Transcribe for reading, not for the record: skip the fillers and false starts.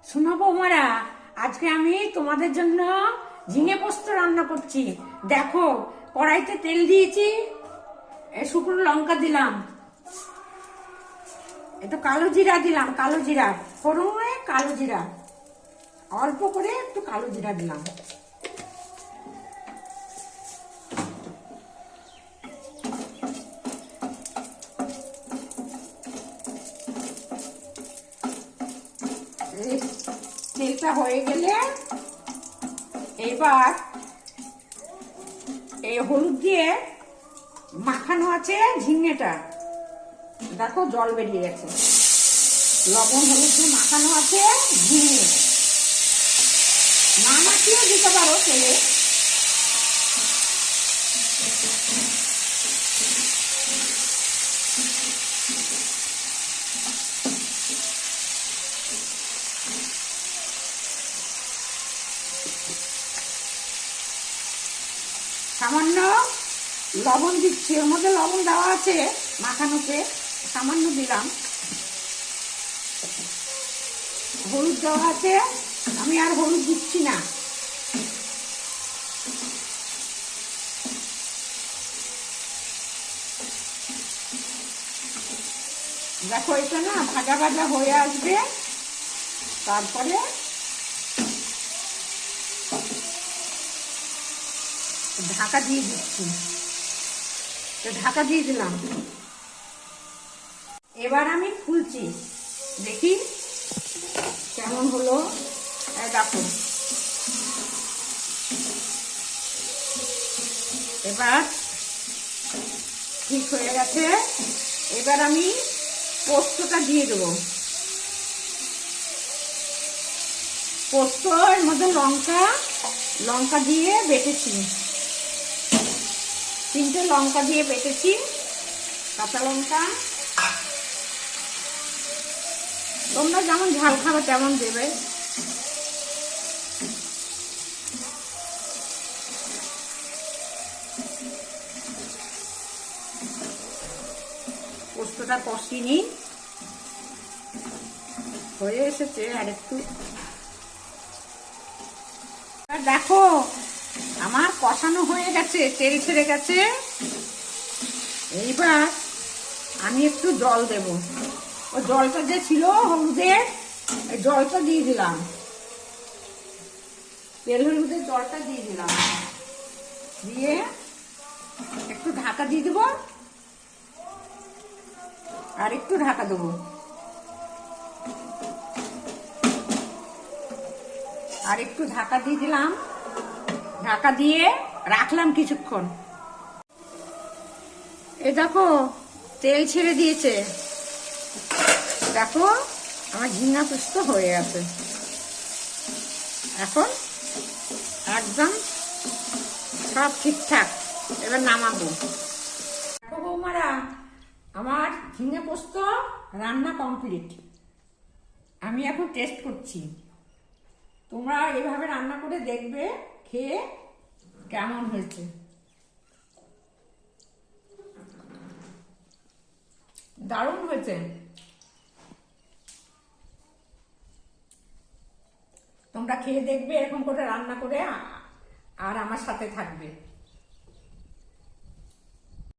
শোনো বৌমারা, আজকে আমি তোমাদের জন্য ঝিঙে পোস্ত রান্না করছি। দেখো, কড়াইতে তেল দিয়েছি, শুকনো লঙ্কা দিলাম, একটু কালো জিরা দিলাম, কালো জিরা ফোড়নে কালো জিরা, অল্প করে একটু কালো জিরা দিলাম। তেলটা হয়ে গেলে এবার এই হলুদ দিয়ে মাখানো আছে ঝিঙেটা, দেখো জল বেরিয়ে গেছে। লবণ হলুদ দিয়ে মাখানো আছে ঝিঙে, না মাখিয়েও দিতে পারো তেলে। সামান্য লবণ দিচ্ছি, ওর মধ্যে লবণ দেওয়া আছে মাখানোতে, সামান্য দিলাম। হলুদ দেওয়া আছে, আমি আর হলুদ দিচ্ছি না। দেখো, এটা না ভাজা ভাজা হয়ে আসবে, তারপরে ঢাকা দিয়ে দিচ্ছি। ঢাকা দিয়ে দিলাম। এবার আমি খুলছি, দেখি কেমন হলো। দেখো, এবার ঠিক হয়ে গেছে। এবার আমি পোস্তটা দিয়ে দেবো। পোস্ত এর মধ্যে লঙ্কা দিয়ে বেটেছি, 3টে লঙ্কা দিয়ে বেটেছি, কাঁচা লঙ্কা। তোমরা যেমন ঝাল খাবে তেমন দেবে। পোস্তটা কষিয়ে নিই, হয়ে এসেছে। আর একটু দেখো, আমার কষানো হয়ে গেছে, তেল ছেড়ে গেছে। এইবার আমি একটু জল দেব। ও জলটা যে ছিল হলুদের, এই জলটা দিয়ে দিলাম, তেল হলুদের জলটা দিয়ে দিলাম, দিয়ে একটু ঢাকা দিয়ে দেবো, আর একটু ঢাকা দেবো, আর একটু ঢাকা দিয়ে দিলাম। ঢাকা দিয়ে রাখলাম কিছুক্ষণ। এ দেখো, তেল ছেড়ে দিয়েছে। দেখো, আমার ঝিঙা পোস্ত হয়ে গেছে। এখন একদম সব ঠিকঠাক। এবার নামাবো। দেখো বৌমারা, আমার ঝিঙে পোস্ত রান্না কমপ্লিট। আমি এখন টেস্ট করছি। তোমরা এইভাবে রান্না করে দেখবে, খেয়ে কেমন হয়েছে। দারুণ হয়েছে। তোমরা খেয়ে দেখবে এরকম করে রান্না করে, আর আমার সাথে থাকবে।